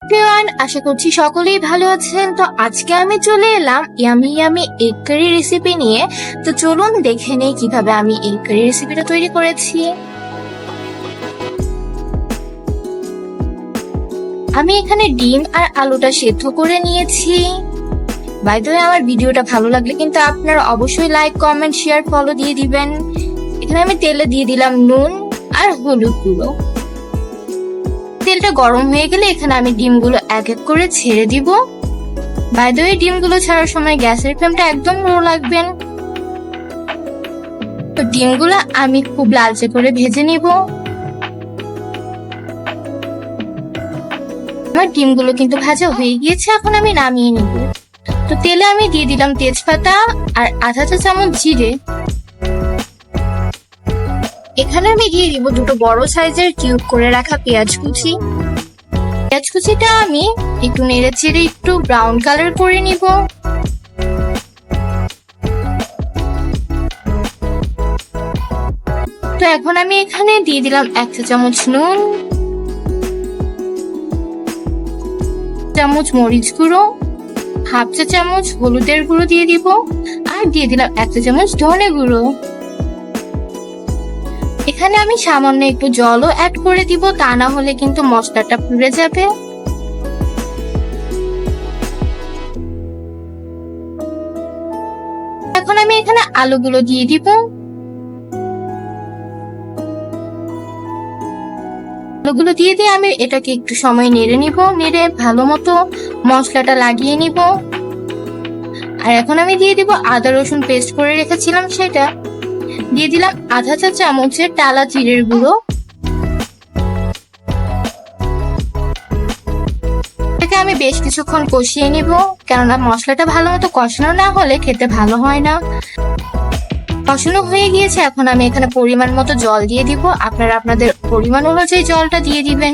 Everyone, আশা করছি সকলেই ভালো আছেন। তো আজকে আমি চলে এলাম yummy yummy egg curry recipe নিয়ে। তো চলুন দেখে নেই কিভাবে আমি এগ কারি রেসিপিটা তৈরি করেছি। আমি এখানে ডিম আর আলুটা সেদ্ধ করে নিয়েছি। বাই দ্য ওয়ে, আমার ভিডিওটা ভালো লাগলে কিন্তু আপনারা অবশ্যই লাইক, কমেন্ট, শেয়ার, ফলো দিয়ে দিবেন। এখানে আমি তেলে দিয়ে দিলাম নুন আর হলুদ গুঁড়ো। তেলটা গরম হয়ে গেলে এখানে আমি ডিমগুলো এক এক করে ছেড়ে দিব। বাই দ্য ওয়ে, ডিমগুলো ছাড়ার সময় গ্যাসের ফ্লেমটা একদম লো রাখবেন। তো ডিমগুলো আমি খুব লালচে করে ভেজে নিব। আমার ডিমগুলো কিন্তু ভাজা হয়ে গিয়েছে, এখন আমি নামিয়ে নিব। তো তেলে আমি দিয়ে দিলাম তেজপাতা আর আধা চা চামচ জিরে। এখানে আমি দিয়ে দিব দুটো বড় সাইজের কিউব করে রাখা পেঁয়াজ কুচি। পেঁয়াজ কুচিটা আমি একটু নেড়ে চেড়ে একটু ব্রাউন কালার করে নিব। তো এখন আমি এখানে দিয়ে দিলাম এক চা চামচ নুন, চামচ মরিচ গুঁড়ো, হাফ চা চামচ হলুদের গুঁড়ো দিয়ে দিব, আর দিয়ে দিলাম এক চা চামচ ধনে গুঁড়ো। এখানে আমি সামান্য একটু জলও অ্যাড করে দিব, তা না হলে কিন্তু মশলাটা পুড়ে যাবে। এখন আমি এখানে আলুগুলো দিয়ে দিব। আলুগুলো দিয়ে আমি এটাকে একটু সময় নেড়ে নিব, নেড়ে ভালো মতো মশলাটা লাগিয়ে নিব। আর এখন আমি দিয়ে দিব আদা রসুন পেস্ট করে রেখেছিলাম, সেটা দিয়ে দিলাম আধা চা চামচের টালা জিরের গুঁড়ো। এটাকে আমি বেশ কিছুক্ষণ কষিয়ে নিব, কেননা মশলাটা ভালো মতো কষানো না হলে খেতে ভালো হয় না। কষানো হয়ে গিয়েছে, এখন আমি এখানে পরিমাণ মতো জল দিয়ে দিব। আপনারা আপনাদের পরিমাণ অনুযায়ী জলটা দিয়ে দিবেন।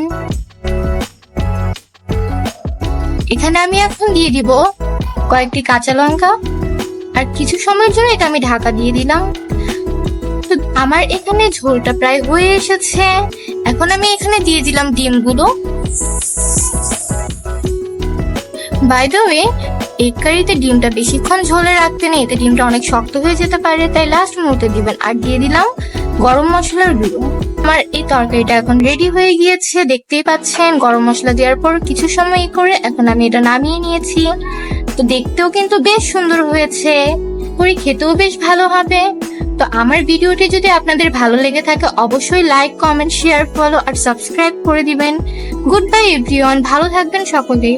এখানে আমি এখন দিয়ে দিব কয়েকটি কাঁচা লঙ্কা, আর কিছু সময়ের জন্য এটা আমি ঢাকা দিয়ে দিলাম। আমার এখানে ঝোলটা প্রায় হয়ে এসেছে। এখন আমি এখানে দিয়ে দিলাম ডিমগুলো। বাই দ্য ওয়ে, এগ কারিতে ডিমটা বেশিক্ষণ ঝোলে রাখতে নেই, এতে ডিমটা অনেক শক্ত হয়ে যেতে পারে, তাই লাস্ট মুহূর্তে দিবেন। আর দিয়ে দিলাম গরম মশলার গুঁড়ো। আমার এই তরকারিটা এখন রেডি হয়ে গিয়েছে, দেখতেই পাচ্ছেন। গরম মশলা দেওয়ার পর কিছু সময় করে এখন আমি এটা নামিয়ে নিয়েছি। তো দেখতেও কিন্তু বেশ সুন্দর হয়েছে, করে খেতেও বেশ ভালো হবে। তো আমার ভিডিওটি যদি আপনাদের ভালো লেগে থাকে অবশ্যই লাইক, কমেন্ট, শেয়ার, ফলো আর সাবস্ক্রাইব করে দিবেন। গুড বাই এভরিওয়ান, ভালো থাকবেন সকলেই।